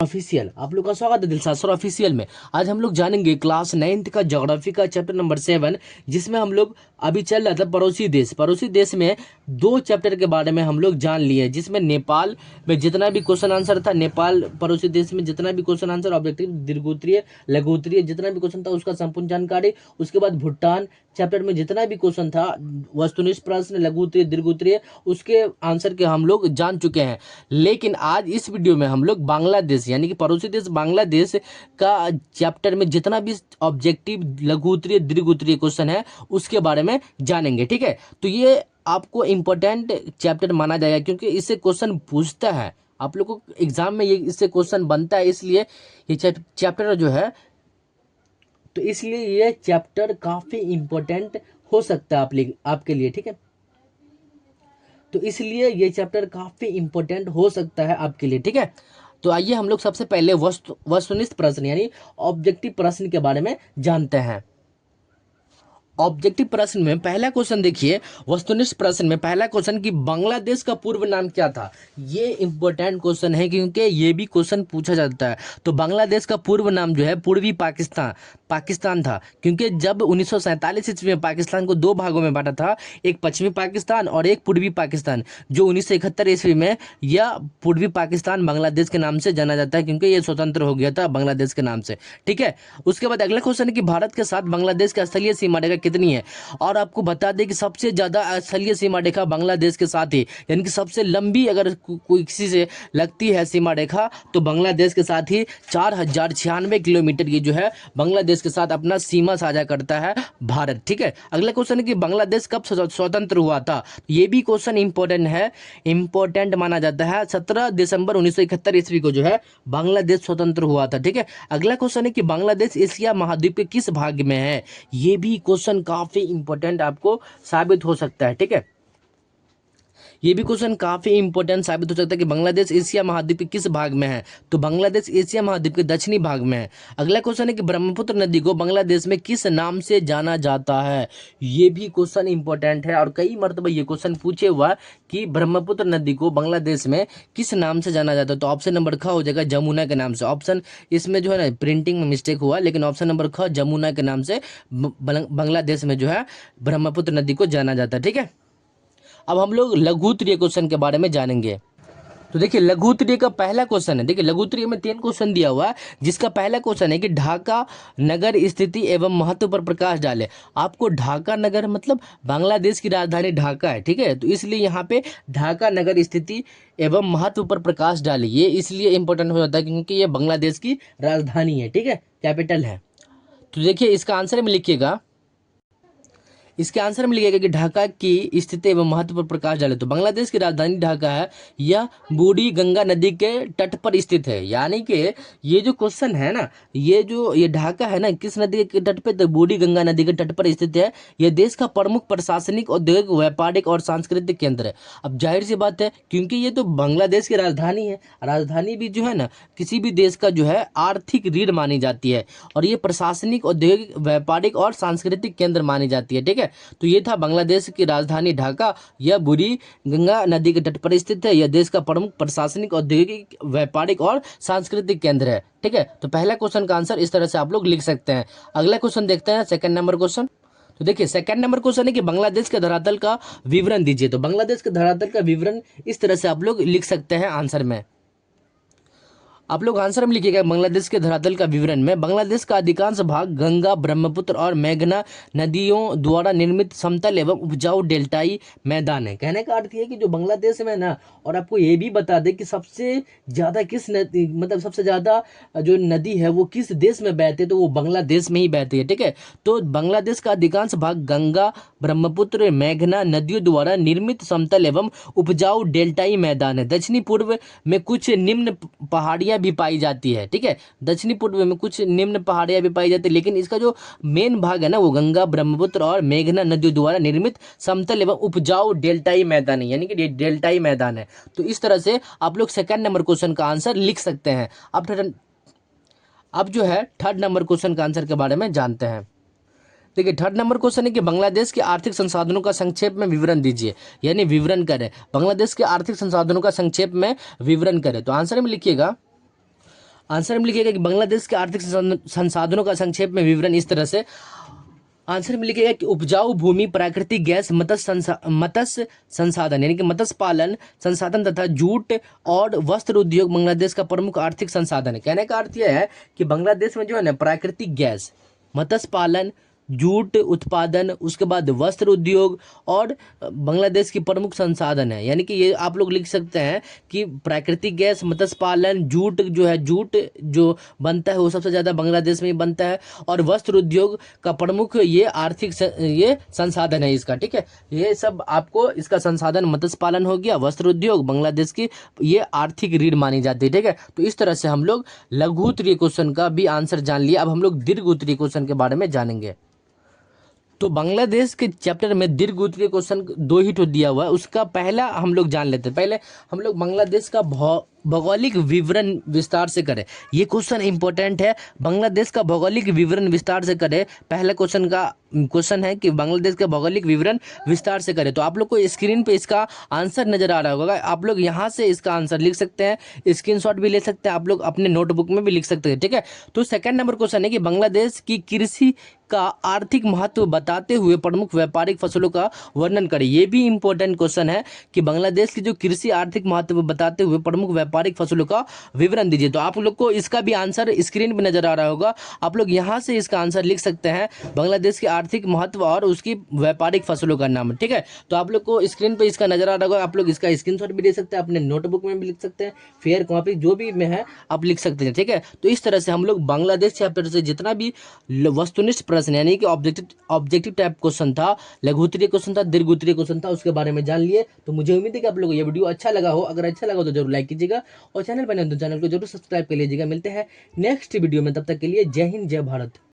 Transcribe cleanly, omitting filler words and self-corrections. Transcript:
Official आप लोग का स्वागत है दिलसाद सर ऑफिशियल में। आज हम लोग जानेंगे क्लास 9th का ज्योग्राफी का चैप्टर नंबर 7, जिसमें हम लोग अभी चल रहा था पड़ोसी देश में 2 चैप्टर के बारे में हम लोग जान लिए, जिसमें नेपाल में जितना भी क्वेश्चन आंसर था, नेपाल पड़ोसी देश में जितना भी क्वेश्चन आंसर ऑब्जेक्टिव दीर्घोत्तरीय लघुत्तरीय जितना भी क्वेश्चन था उसका संपूर्ण जानकारी। उसके बाद भूटान चैप्टर में जितना भी क्वेश्चन था वस्तुनिष्ठ प्रश्न लघुत्तरीय दीर्घोत्तरीय उसके आंसर के हम लोग जान चुके हैं। लेकिन आज इस वीडियो में हम लोग बांग्लादेश यानी कि पड़ोसी देश बांग्लादेश का चैप्टर में जितना भी ऑब्जेक्टिव लघुत्तरीय दीर्घोत्तरीय क्वेश्चन है उसके बारे में जानेंगे। ठीक है, तो ये आपको इम्पोर्टेंट चैप्टर माना जाएगा क्योंकि इससे क्वेश्चन पूछता है, आप लोग को एग्जाम में ये इससे क्वेश्चन बनता है, इसलिए ये चैप्टर जो है तो इसलिए ये चैप्टर काफी इम्पोर्टेंट हो सकता है आपके लिए। ठीक है, तो इसलिए ये चैप्टर काफी इंपॉर्टेंट हो सकता है आपके लिए। ठीक है, तो आइए हम लोग सबसे पहले वस्तुनिष्ठ प्रश्न यानी ऑब्जेक्टिव प्रश्न के बारे में जानते हैं। ऑब्जेक्टिव प्रश्न में पहला क्वेश्चन देखिए, वस्तुनिष्ठ प्रश्न में पहला क्वेश्चन कि बांग्लादेश का पूर्व नाम क्या था। ये इंपॉर्टेंट क्वेश्चन है क्योंकि ये भी क्वेश्चन पूछा जाता है। तो बांग्लादेश का पूर्व नाम जो है पूर्वी पाकिस्तान था, क्योंकि जब 1947 ईस्वी में पाकिस्तान को 2 भागों में बांटा था, एक पश्चिमी पाकिस्तान और एक पूर्वी पाकिस्तान, जो 1971 ईस्वी में यह पूर्वी पाकिस्तान बांग्लादेश के नाम से जाना जाता है क्योंकि ये स्वतंत्र हो गया था बांग्लादेश के नाम से। ठीक है, उसके बाद अगला क्वेश्चन है कि भारत के साथ बांग्लादेश की स्थलीय सीमा रेखा कितनी है। और आपको बता दें कि सबसे ज्यादा स्थलीय सीमा रेखा बांग्लादेश के साथ ही, यानी कि सबसे लंबी अगर कोई किसी से लगती है सीमा रेखा तो बांग्लादेश के साथ ही 4096 किलोमीटर ये जो है बांग्लादेश के साथ अपना सीमा साझा करता है भारत। ठीक है, अगला क्वेश्चन है कि बांग्लादेश कब स्वतंत्र हुआ था। ये भी क्वेश्चन इंपॉर्टेंट है, इंपॉर्टेंट माना जाता है। 17 दिसंबर 1971 ईस्वी को जो है बांग्लादेश स्वतंत्र हुआ था। ठीक है, अगला क्वेश्चन है कि बांग्लादेश एशिया महाद्वीप के किस भाग में है। ये भी क्वेश्चन काफी इंपॉर्टेंट आपको साबित हो सकता है। ठीक है, ये भी क्वेश्चन काफी इंपॉर्टेंट साबित हो सकता है कि बांग्लादेश एशिया महाद्वीप के किस भाग में है। तो बांग्लादेश एशिया महाद्वीप के दक्षिणी भाग में है। अगला क्वेश्चन है कि ब्रह्मपुत्र नदी को बांग्लादेश में किस नाम से जाना जाता है। ये भी क्वेश्चन इंपॉर्टेंट है और कई मरतबा ये क्वेश्चन पूछे हुआ कि ब्रह्मपुत्र नदी को बांग्लादेश में किस नाम से जाना जाता है। तो ऑप्शन नंबर ख हो जाएगा जमुना के नाम से। ऑप्शन इसमें जो है ना प्रिंटिंग में मिस्टेक हुआ, लेकिन ऑप्शन नंबर ख जमुना के नाम से बांग्लादेश में जो है ब्रह्मपुत्र नदी को जाना जाता है। ठीक है, अब हम लोग लघुत्तरीय क्वेश्चन के बारे में जानेंगे। तो देखिए लघुत्तरीय का पहला क्वेश्चन है, देखिए लघुत्तरीय में 3 क्वेश्चन दिया हुआ है, जिसका पहला क्वेश्चन है कि ढाका नगर स्थिति एवं महत्व पर प्रकाश डाले। आपको ढाका नगर मतलब बांग्लादेश की राजधानी ढाका है। ठीक है, तो इसलिए यहाँ पे ढाका नगर स्थिति एवं महत्व पर प्रकाश डाले, ये इसलिए इंपॉर्टेंट हो जाता है क्योंकि ये बांग्लादेश की राजधानी है। ठीक है, कैपिटल है। तो देखिए इसका आंसर में लिखिएगा, इसके आंसर में लिखिएगा कि ढाका की स्थिति एवं महत्व पर प्रकाश डाले। तो बांग्लादेश की राजधानी ढाका है, यह बूढ़ी गंगा नदी के तट पर स्थित है। यानी कि ये जो क्वेश्चन है ना, ये ढाका है ना किस नदी के तट पे, तो बूढ़ी गंगा नदी के तट पर स्थित है। यह देश का प्रमुख प्रशासनिक औद्योगिक व्यापारिक और सांस्कृतिक केंद्र है। अब जाहिर सी बात है क्योंकि ये तो बांग्लादेश की राजधानी है, राजधानी भी जो है ना किसी भी देश का जो है आर्थिक रीढ़ मानी जाती है, और ये प्रशासनिक औद्योगिक व्यापारिक और सांस्कृतिक केंद्र मानी जाती है। ठीक है, तो ये था बांग्लादेश की राजधानी ढाका, यह बूढ़ी गंगा नदी के तट पर स्थित है। यह देश का प्रमुख प्रशासनिक औद्योगिक व्यापारिक और सांस्कृतिक केंद्र है। ठीक है, तो पहला क्वेश्चन का आंसर इस तरह से आप लोग लिख सकते हैं। अगला क्वेश्चन देखते हैं, सेकंड नंबर क्वेश्चन। तो देखिए सेकंड नंबर क्वेश्चन है कि बांग्लादेश के धरातल का विवरण दीजिए। तो बांग्लादेश के धरातल का विवरण इस तरह से आप लोग लिख सकते हैं आंसर में। आप लोग आंसर में लिखिएगा बांग्लादेश के धरातल का विवरण में बांग्लादेश का अधिकांश भाग गंगा ब्रह्मपुत्र और मेघना नदियों द्वारा निर्मित समतल एवं उपजाऊ डेल्टाई मैदान है। कहने का अर्थ ये है कि जो बांग्लादेश में ना, और आपको ये भी बता दें कि सबसे ज्यादा किस नदी मतलब सबसे ज्यादा जो नदी है वो किस देश में बहती है, तो वो बांग्लादेश में ही बहती है। ठीक है, तो बांग्लादेश का अधिकांश भाग गंगा ब्रह्मपुत्र मेघना नदियों द्वारा निर्मित समतल एवं उपजाऊ डेल्टाई मैदान है। दक्षिणी पूर्व में कुछ निम्न पहाड़ियां भी पाई जाती है। ठीक है, दक्षिणी पूर्व में कुछ निम्न पहाड़ियां भी पाई जाती है, लेकिन इसका जो मेन भाग है ना वो गंगा ब्रह्मपुत्र और मेघना नदियों द्वारा निर्मित समतल एवं उपजाऊ डेल्टाई मैदान है, यानी कि डेल्टाई मैदान है। तो इस तरह से आप लोग सेकंड नंबर क्वेश्चन का आंसर लिख सकते हैं। अब जो है थर्ड नंबर क्वेश्चन का आंसर के बारे में जानते हैं। देखिए थर्ड नंबर क्वेश्चन है कि बांग्लादेश के आर्थिक संसाधनों का संक्षेप में विवरण दीजिए, यानी विवरण करें। बांग्लादेश के आर्थिक संसाधनों का संक्षेप में विवरण करें। तो आंसर में लिखिएगा आंसर में लिखिएगा कि बांग्लादेश के आर्थिक संसाधनों का संक्षेप में विवरण इस तरह से। आंसर में लिखिएगा कि उपजाऊ भूमि, प्राकृतिक गैस, मत्स्य संसाधन यानी कि मत्स्य पालन संसाधन तथा जूट और वस्त्र उद्योग बांग्लादेश का प्रमुख आर्थिक संसाधन है। कहने का अर्थ यह है कि बांग्लादेश में जो है ना प्राकृतिक गैस, मत्स्य पालन, जूट उत्पादन, उसके बाद वस्त्र उद्योग और बांग्लादेश की प्रमुख संसाधन है। यानी कि ये आप लोग लिख सकते हैं कि प्राकृतिक गैस, मत्स्य पालन, जूट जो है, जूट जो बनता है वो सबसे ज़्यादा बांग्लादेश में ही बनता है, और वस्त्र उद्योग का प्रमुख ये आर्थिक ये संसाधन है इसका। ठीक है, ये सब आपको इसका संसाधन मत्स्य पालन हो गया, वस्त्र उद्योग बांग्लादेश की ये आर्थिक रीढ़ मानी जाती है। ठीक है, तो इस तरह से हम लोग लघु उत्तरीय क्वेश्चन का भी आंसर जान लिया। अब हम लोग दीर्घ उत्तरीय क्वेश्चन के बारे में जानेंगे। तो बांग्लादेश के चैप्टर में दीर्घ उत्तरीय क्वेश्चन दो ही तो दिया हुआ है, उसका पहला हम लोग जान लेते हैं। पहले हम लोग बांग्लादेश का भौगोलिक विवरण विस्तार से करें। ये क्वेश्चन इंपॉर्टेंट है, बांग्लादेश का भौगोलिक विवरण विस्तार से करें। पहला क्वेश्चन है कि बांग्लादेश का भौगोलिक विवरण विस्तार से करें। तो आप लोग को स्क्रीन पे इसका आंसर नजर आ रहा होगा, आप लोग यहाँ से इसका आंसर लिख सकते हैं, स्क्रीनशॉट भी ले सकते हैं, आप लोग अपने नोटबुक में भी लिख सकते हैं। ठीक है, तो सेकंड नंबर क्वेश्चन है कि बांग्लादेश की कृषि का आर्थिक महत्व बताते हुए प्रमुख व्यापारिक फसलों का वर्णन करें। ये भी इंपॉर्टेंट क्वेश्चन है कि बांग्लादेश की जो कृषि आर्थिक महत्व बताते हुए प्रमुख व्यापारिक फसलों का विवरण दीजिए। तो आप लोग को इसका भी आंसर स्क्रीन पे नजर आ रहा होगा, आप लोग यहाँ से इसका आंसर लिख सकते हैं, बांग्लादेश के आर्थिक महत्व और उसकी व्यापारिक फसलों का नाम। ठीक है, तो आप लोग को स्क्रीन पे इसका नजर आ रहा होगा, आप लोग इसका स्क्रीनशॉट भी ले सकते हैं, अपने नोटबुक में भी लिख सकते हैं, फेयर कॉपी जो भी में है आप लिख सकते हैं। ठीक है, तो इस तरह से हम लोग बांग्लादेश चैप्टर से जितना भी वस्तुनिष्ठ प्रश्न यानी कि ऑब्जेक्टिव टाइप क्वेश्चन था, लघु उत्तरीय क्वेश्चन था, दीर्घ उत्तरीय क्वेश्चन था, उसके बारे में जान लिए। तो मुझे उम्मीद है कि आप लोगों को ये वीडियो अच्छा लगा हो। अगर अच्छा लगा हो तो जरूर लाइक कीजिएगा और चैनल पर नए हो तो चैनल को जरूर सब्सक्राइब कर लीजिएगा। मिलते हैं नेक्स्ट वीडियो में, तब तक के लिए जय हिंद, जय भारत।